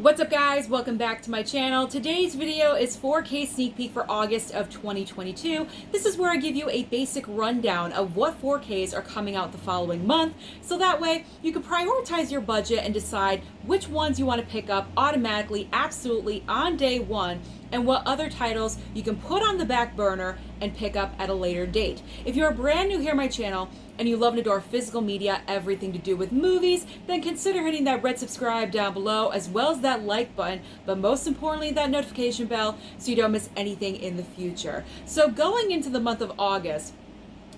What's up guys, welcome back to my channel. Today's video is 4K sneak peek for August of 2022. This is where I give you a basic rundown of what 4Ks are coming out the following month, so that way you can prioritize your budget and decide which ones you want to pick up automatically, absolutely on day one, and what other titles you can put on the back burner and pick up at a later date. If you're brand new here on my channel and you love and adore physical media, everything to do with movies, then consider hitting that red subscribe down below, as well as that like button, but most importantly that notification bell so you don't miss anything in the future. So going into the month of August,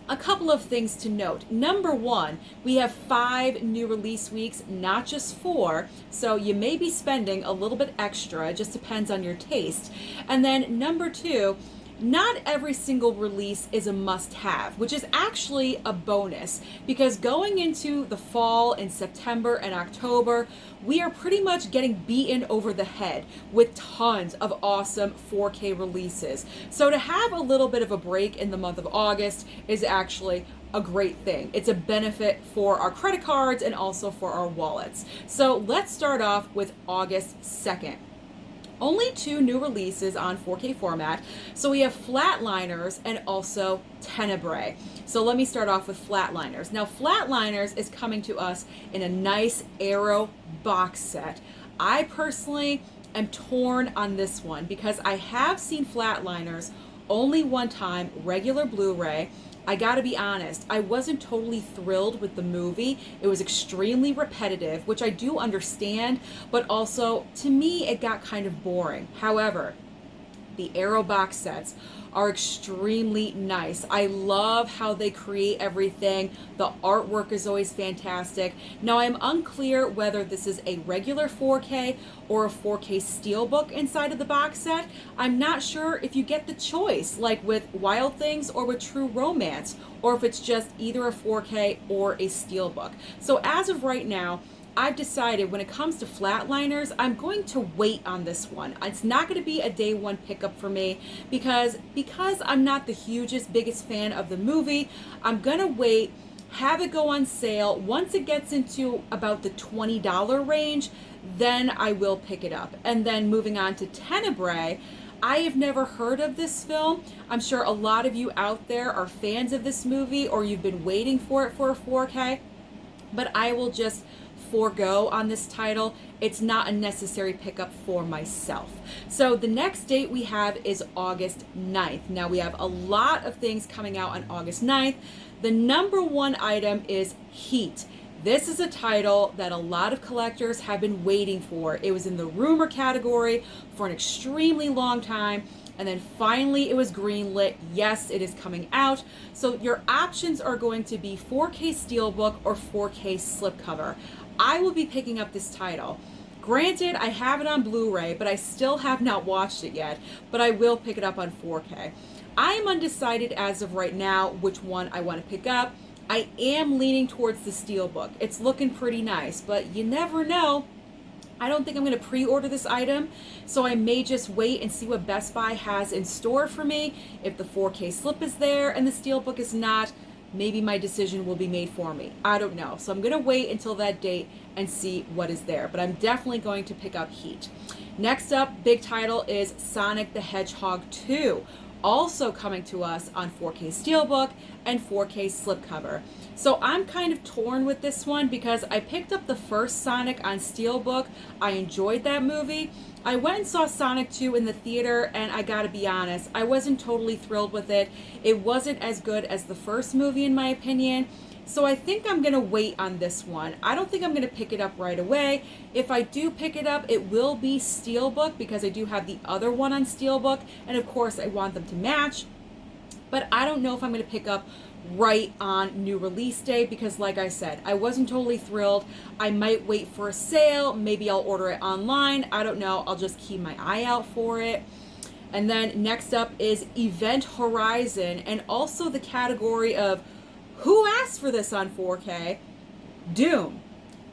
a couple of things to note. Number one, we have 5 new release weeks, not just 4, so you may be spending a little bit extra. It just depends on your taste. And then number 2, not every single release is a must-have, which is actually a bonus, because going into the fall in September and October, we are pretty much getting beaten over the head with tons of awesome 4K releases. So to have a little bit of a break in the month of August is actually a great thing. It's a benefit for our credit cards and also for our wallets. So let's start off with August 2nd. Only 2 new releases on 4K format. So we have Flatliners and also Tenebrae. So let me start off with Flatliners. Now Flatliners is coming to us in a nice Arrow box set. I personally am torn on this one because I have seen Flatliners only one time, regular Blu-ray. I gotta be honest, I wasn't totally thrilled with the movie. It was extremely repetitive, which I do understand, but also, to me, it got kind of boring. However, the Arrow box sets are extremely nice. I love how they create everything. The artwork is always fantastic. Now, I'm unclear whether this is a regular 4K or a 4K steelbook inside of the box set. I'm not sure if you get the choice, like with Wild Things or with True Romance, or if it's just either a 4K or a steelbook. So as of right now, I've decided when it comes to Flatliners, I'm going to wait on this one. It's not going to be a day one pickup for me because I'm not the biggest fan of the movie. I'm going to wait, have it go on sale. Once it gets into about the $20 range, then I will pick it up. And then moving on to Tenebrae, I have never heard of this film. I'm sure a lot of you out there are fans of this movie or you've been waiting for it for a 4K, but I will just forego on this title. It's not a necessary pickup for myself. So the next date we have is August 9th. Now we have a lot of things coming out on August 9th. The number one item is Heat. This is a title that a lot of collectors have been waiting for. It was in the rumor category for an extremely long time, and then finally it was greenlit. Yes, it is coming out. So your options are going to be 4K steelbook or 4K slipcover. I will be picking up this title. Granted, I have it on Blu-ray, but I still have not watched it yet, but I will pick it up on 4K. I am undecided as of right now which one I want to pick up. I am leaning towards the steelbook. It's looking pretty nice, but you never know. I don't think I'm going to pre-order this item, so I may just wait and see what Best Buy has in store for me. If the 4K slip is there and the steelbook is not, maybe my decision will be made for me. I don't know. So I'm going to wait until that date and see what is there, but I'm definitely going to pick up Heat. Next up, big title is Sonic the Hedgehog 2. Also coming to us on 4K steelbook and 4K slipcover. So I'm kind of torn with this one because I picked up the first Sonic on steelbook. I enjoyed that movie. I went and saw Sonic 2 in the theater, and I gotta be honest, I wasn't totally thrilled with it. It wasn't as good as the first movie in my opinion. So I think I'm gonna wait on this one. I don't think I'm gonna pick it up right away. If I do pick it up, it will be steelbook because I do have the other one on steelbook, and of course I want them to match. But I don't know if I'm gonna pick up right on new release day because, like I said, I wasn't totally thrilled. I might wait for a sale. Maybe I'll order it online. I don't know. I'll just keep my eye out for it. And then next up is Event Horizon, and also the category of who asked for this on 4K? Doom.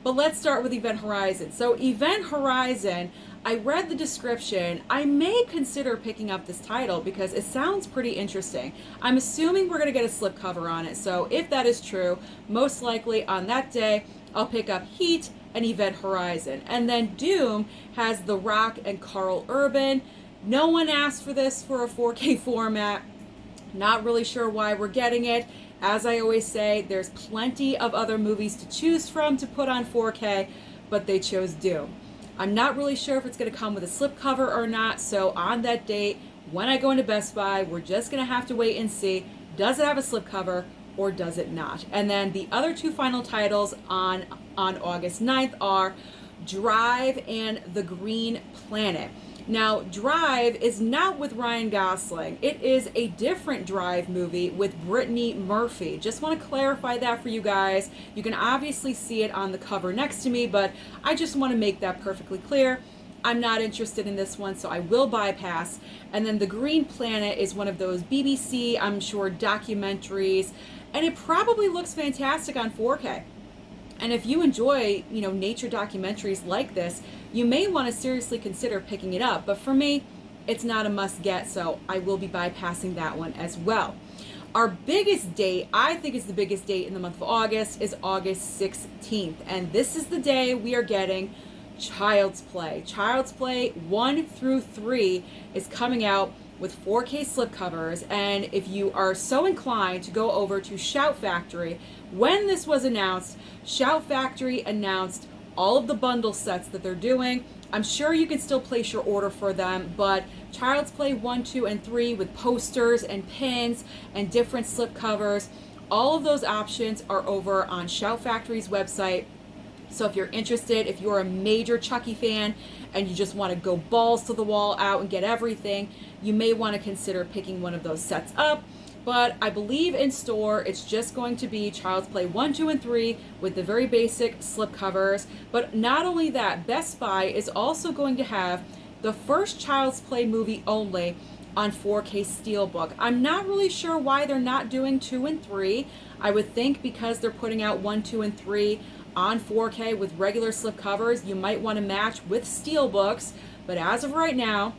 But let's start with Event Horizon. So Event Horizon, I read the description. I may consider picking up this title because it sounds pretty interesting. I'm assuming we're going to get a slipcover on it. So if that is true, most likely on that day, I'll pick up Heat and Event Horizon. And then Doom has The Rock and Carl Urban. No one asked for this for a 4K format. Not really sure why we're getting it. As I always say, there's plenty of other movies to choose from to put on 4K, but they chose Doom. I'm not really sure if it's going to come with a slipcover or not, so on that date, when I go into Best Buy, we're just going to have to wait and see, does it have a slipcover or does it not? And then the other two final titles on August 9th are Drive and The Green Planet. Now, Drive is not with Ryan Gosling. It is a different Drive movie with Brittany Murphy. Just want to clarify that for you guys. You can obviously see it on the cover next to me, but I just want to make that perfectly clear. I'm not interested in this one, so I will bypass. And then The Green Planet is one of those BBC, I'm sure, documentaries, and it probably looks fantastic on 4K. And if you enjoy, nature documentaries like this, you may want to seriously consider picking it up. But for me, it's not a must get, so I will be bypassing that one as well. Our biggest date, I think is the biggest date in the month of August, is August 16th. And this is the day we are getting Child's Play. Child's Play 1 through 3 is coming out with 4K slipcovers, and if you are so inclined to go over to Shout Factory, when this was announced, Shout Factory announced all of the bundle sets that they're doing. I'm sure you can still place your order for them, but Child's Play 1, 2, and 3 with posters and pins and different slipcovers, all of those options are over on Shout Factory's website. So if you're interested, if you're a major Chucky fan and you just want to go balls to the wall out and get everything, you may want to consider picking one of those sets up. But I believe in store it's just going to be Child's Play 1, 2, and 3 with the very basic slipcovers. But not only that, Best Buy is also going to have the first Child's Play movie only on 4K Steelbook. I'm not really sure why they're not doing 2 and 3. I would think because they're putting out 1, 2, and 3 on 4K with regular slipcovers, you might want to match with Steelbooks. But as of right now,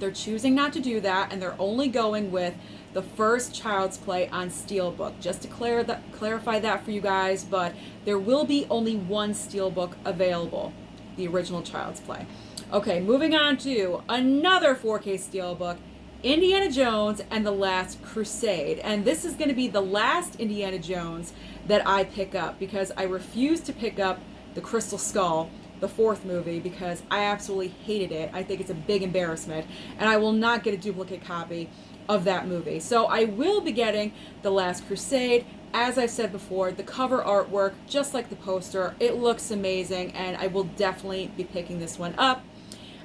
they're choosing not to do that, and they're only going with the first Child's Play on Steelbook. Just to clarify that for you guys, but there will be only one Steelbook available, the original Child's Play. Okay, moving on to another 4K Steelbook, Indiana Jones and the Last Crusade. And this is going to be the last Indiana Jones that I pick up, because I refuse to pick up the Crystal Skull, the fourth movie, because I absolutely hated it. I think it's a big embarrassment, and I will not get a duplicate copy of that movie. So I will be getting The Last Crusade. As I've said before, the cover artwork, just like the poster, it looks amazing, and I will definitely be picking this one up.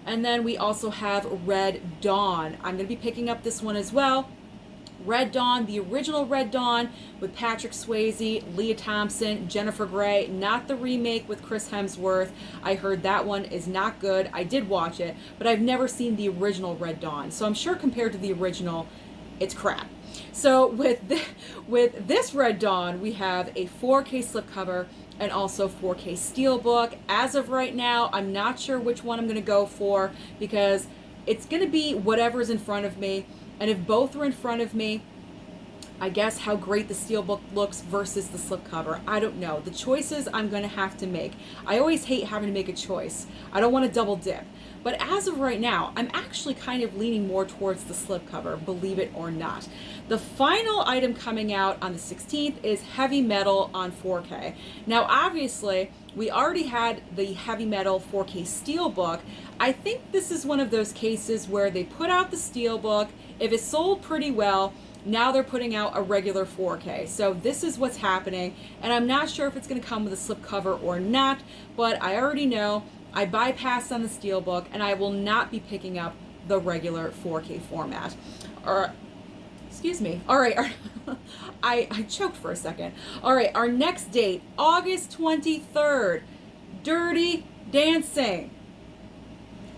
And then we also have Red Dawn. I'm going to be picking up this one as well. Red Dawn, the original Red Dawn with Patrick Swayze, Leah Thompson, Jennifer Grey, not the remake with Chris Hemsworth. I heard that one is not good. I did watch it, but I've never seen the original Red Dawn. So I'm sure compared to the original, it's crap. So with this Red Dawn, we have a 4K slipcover and also 4K Steelbook. As of right now, I'm not sure which one I'm going to go for, because it's going to be whatever's in front of me. And if both are in front of me, I guess how great the Steelbook looks versus the slipcover. I don't know. The choices I'm going to have to make. I always hate having to make a choice. I don't want to double dip. But as of right now, I'm actually kind of leaning more towards the slipcover, believe it or not. The final item coming out on the 16th is Heavy Metal on 4K. Now, obviously, we already had the Heavy Metal 4K Steelbook. I think this is one of those cases where they put out the Steelbook. If it sold pretty well, now they're putting out a regular 4K. So this is what's happening, and I'm not sure if it's going to come with a slipcover or not, but I already know I bypassed on the Steelbook, and I will not be picking up the regular 4K format. Excuse me. All right, I choked for a second. All right, our next date, August 23rd, Dirty Dancing.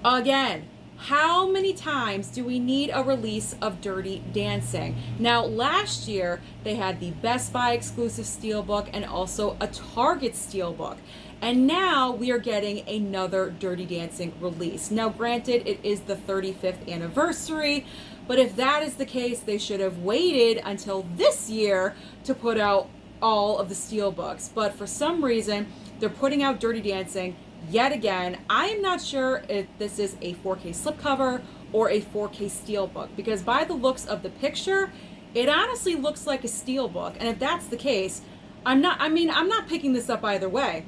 Again, how many times do we need a release of Dirty Dancing? Now, last year, they had the Best Buy exclusive Steelbook and also a Target Steelbook. And now we are getting another Dirty Dancing release. Now, granted, it is the 35th anniversary, but if that is the case, they should have waited until this year to put out all of the steelbooks, but for some reason they're putting out Dirty Dancing yet again. I am not sure if this is a 4K slipcover or a 4K steelbook, because by the looks of the picture, it honestly looks like a steelbook. And if that's the case, I'm not picking this up either way.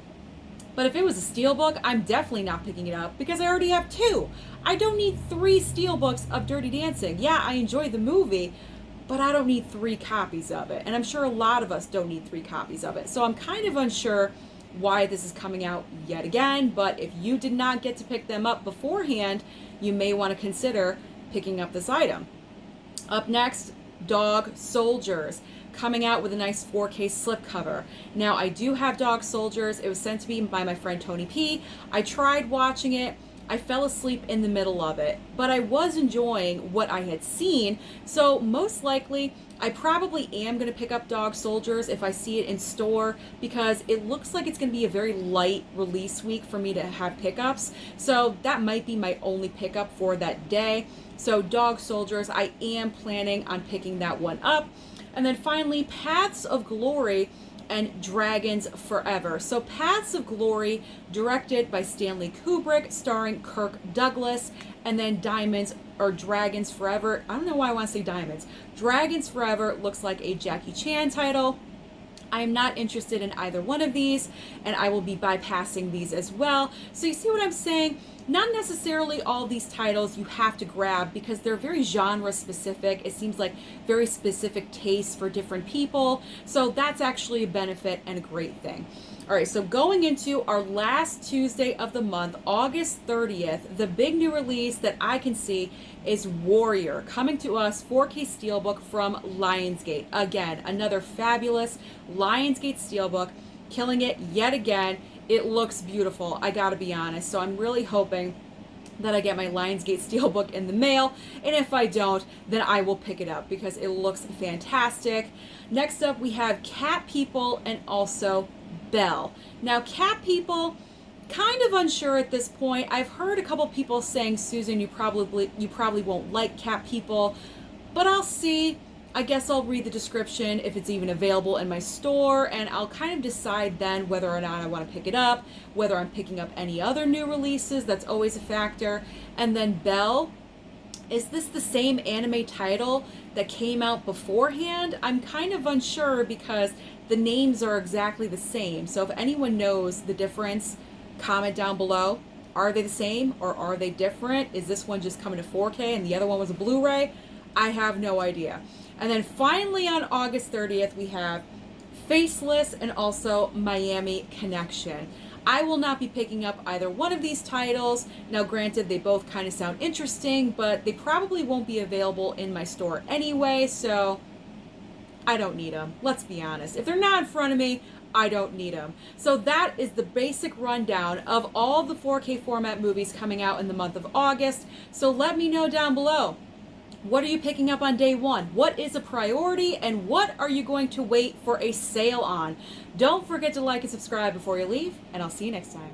But if it was a steelbook, I'm definitely not picking it up because I already have 2. I don't need 3 steelbooks of Dirty Dancing. Yeah, I enjoy the movie, but I don't need 3 copies of it. And I'm sure a lot of us don't need 3 copies of it. So I'm kind of unsure why this is coming out yet again. But if you did not get to pick them up beforehand, you may want to consider picking up this item. Up next, Dog Soldiers, coming out with a nice 4K slipcover. Now, I do have Dog Soldiers. It was sent to me by my friend Tony P. I tried watching it. I fell asleep in the middle of it, but I was enjoying what I had seen. So most likely, I probably am going to pick up Dog Soldiers if I see it in store, because it looks like it's going to be a very light release week for me to have pickups. So that might be my only pickup for that day. So Dog Soldiers, I am planning on picking that one up. And then finally, Paths of Glory and Dragons Forever. So Paths of Glory, directed by Stanley Kubrick, starring Kirk Douglas, and then Diamonds or Dragons Forever. I don't know why I want to say Diamonds. Dragons Forever looks like a Jackie Chan title. I'm not interested in either one of these, and I will be bypassing these as well. So you see what I'm saying? Not necessarily all these titles you have to grab because they're very genre specific. It seems like very specific tastes for different people. So that's actually a benefit and a great thing. All right, so going into our last Tuesday of the month, August 30th, the big new release that I can see is Warrior, coming to us 4K Steelbook from Lionsgate. Again, another fabulous Lionsgate Steelbook, killing it yet again. It looks beautiful, I gotta be honest. So I'm really hoping that I get my Lionsgate Steelbook in the mail, and if I don't, then I will pick it up because it looks fantastic. Next up, we have Cat People and also Belle. Now, Cat People, kind of unsure at this point. I've heard a couple people saying, Susan, you probably won't like Cat People, but I'll see. I guess I'll read the description if it's even available in my store, and I'll kind of decide then whether or not I want to pick it up, whether I'm picking up any other new releases. That's always a factor. And then Belle, is this the same anime title that came out beforehand? I'm kind of unsure because the names are exactly the same. So if anyone knows the difference, comment down below. Are they the same or are they different? Is this one just coming to 4K and the other one was a Blu-ray? I have no idea. And then finally on August 30th, we have Faceless and also Miami Connection. I will not be picking up either one of these titles. Now, granted, they both kind of sound interesting, but they probably won't be available in my store anyway, so I don't need them. Let's be honest. If they're not in front of me, I don't need them. So that is the basic rundown of all the 4K format movies coming out in the month of August. So let me know down below. What are you picking up on day one? What is a priority? And what are you going to wait for a sale on? Don't forget to like and subscribe before you leave, and I'll see you next time.